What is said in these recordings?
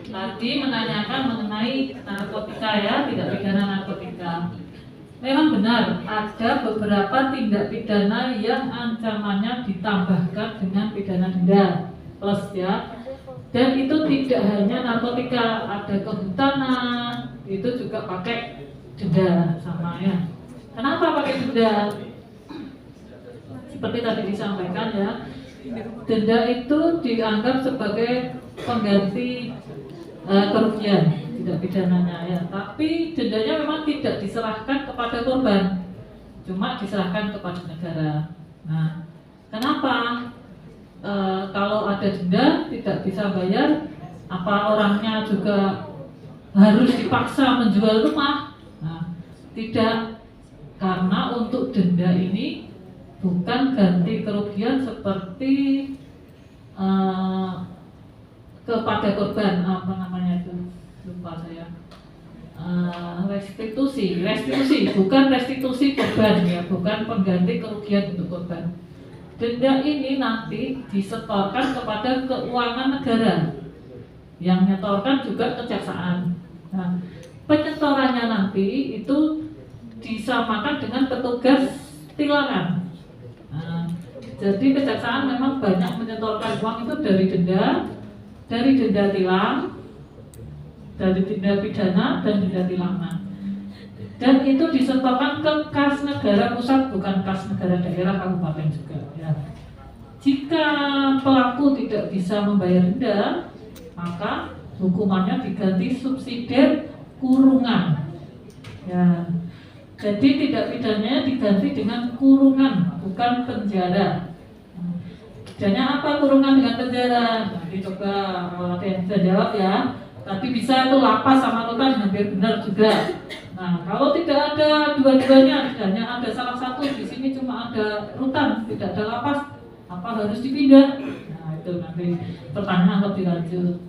tadi menanyakan mengenai narkotika ya, tindak pidana narkotika. Memang benar ada beberapa tindak pidana yang ancamannya ditambahkan dengan pidana denda plus ya. Dan itu tidak hanya narkotika, ada kehutanan, itu juga pakai denda sama ya. Kenapa pakai denda? Seperti tadi disampaikan ya, denda itu dianggap sebagai pengganti kerugian tidak pidananya ya. Tapi dendanya memang tidak diserahkan kepada korban, cuma diserahkan kepada negara. Nah, kenapa? Kalau ada denda tidak bisa bayar, apa orangnya juga harus dipaksa menjual rumah? Nah, tidak, karena untuk denda ini bukan ganti kerugian seperti kepada korban, apa namanya itu, lupa saya, restitusi, bukan restitusi korban ya, bukan pengganti kerugian untuk korban. Denda ini nanti disetorkan kepada keuangan negara, yang nyetorkan juga kejaksaan. Nah, penyetorannya nanti itu disamakan dengan petugas tilangan. Nah, jadi kejaksaan memang banyak menyetorkan uang itu dari denda tilang, dari denda pidana dan denda tilangan. Dan itu disetorkan ke kas negara pusat, bukan kas negara daerah kabupaten juga ya. Jika pelaku tidak bisa membayar denda, maka hukumannya diganti subsidiar kurungan ya. Jadi tidak pidananya diganti dengan kurungan, bukan penjara. Pidananya apa kurungan dengan penjara? Nanti coba ada yang bisa jawab ya. Tapi bisa itu lapas sama rutan, hampir benar juga. Nah, kalau tidak ada dua-duanya, hanya ada salah satu, di sini cuma ada rutan, tidak ada lapas, apa harus dipindah? Nah, itu nanti pertanyaan lebih lanjut.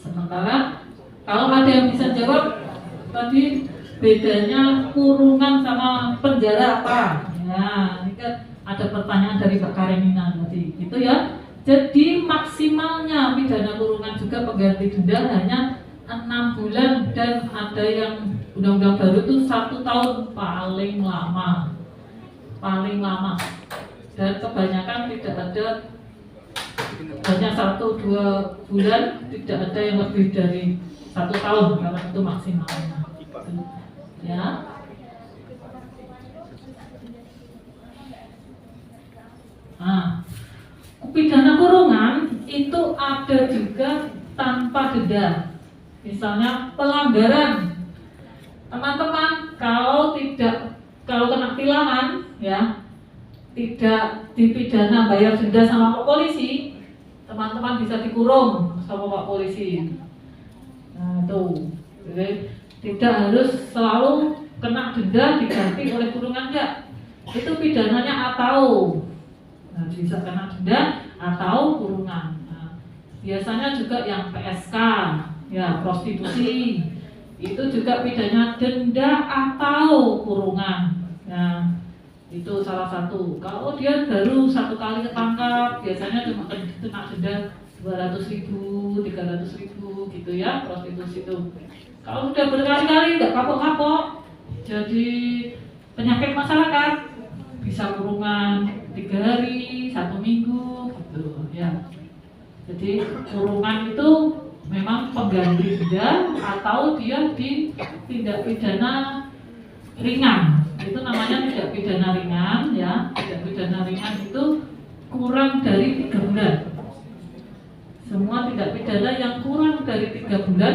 Sementara kalau ada yang bisa jawab tadi bedanya kurungan sama penjara apa? Ya, ini kan ada pertanyaan dari Mbak Karenina tadi, gitu ya. Jadi maksimalnya pidana kurungan juga pengganti denda hanya 6 bulan dan ada yang undang-undang baru itu 1 tahun paling lama, dan kebanyakan tidak ada, hanya 1-2 bulan, tidak ada yang lebih dari 1 tahun karena itu maksimalnya ya. Nah, pidana kurungan itu ada juga tanpa denda. Misalnya pelanggaran, teman-teman kalau kena tilangan ya, tidak dipidana bayar denda sama Pak Polisi, teman-teman bisa dikurung sama Pak Polisi. Nah itu, jadi tidak harus selalu kena denda diganti oleh kurungan, enggak. Itu pidananya atau bisa kena denda atau kurungan. Nah, biasanya juga yang PSK ya, prostitusi, itu juga pidana denda atau kurungan. Nah, itu salah satu. Kalau dia baru 1 kali ketangkap, biasanya cuma kena denda 200.000, 300.000 gitu ya, prostitusi itu. Kalau sudah berkali-kali nggak kapok-kapok, jadi penyakit masyarakat, bisa kurungan 3 hari, 1 minggu gitu ya. Jadi kurungan itu memang pengganti denda atau dia di tindak pidana ringan. Itu namanya tindak pidana ringan ya. Tindak pidana ringan itu kurang dari 3 bulan. Semua tindak pidana yang kurang dari 3 bulan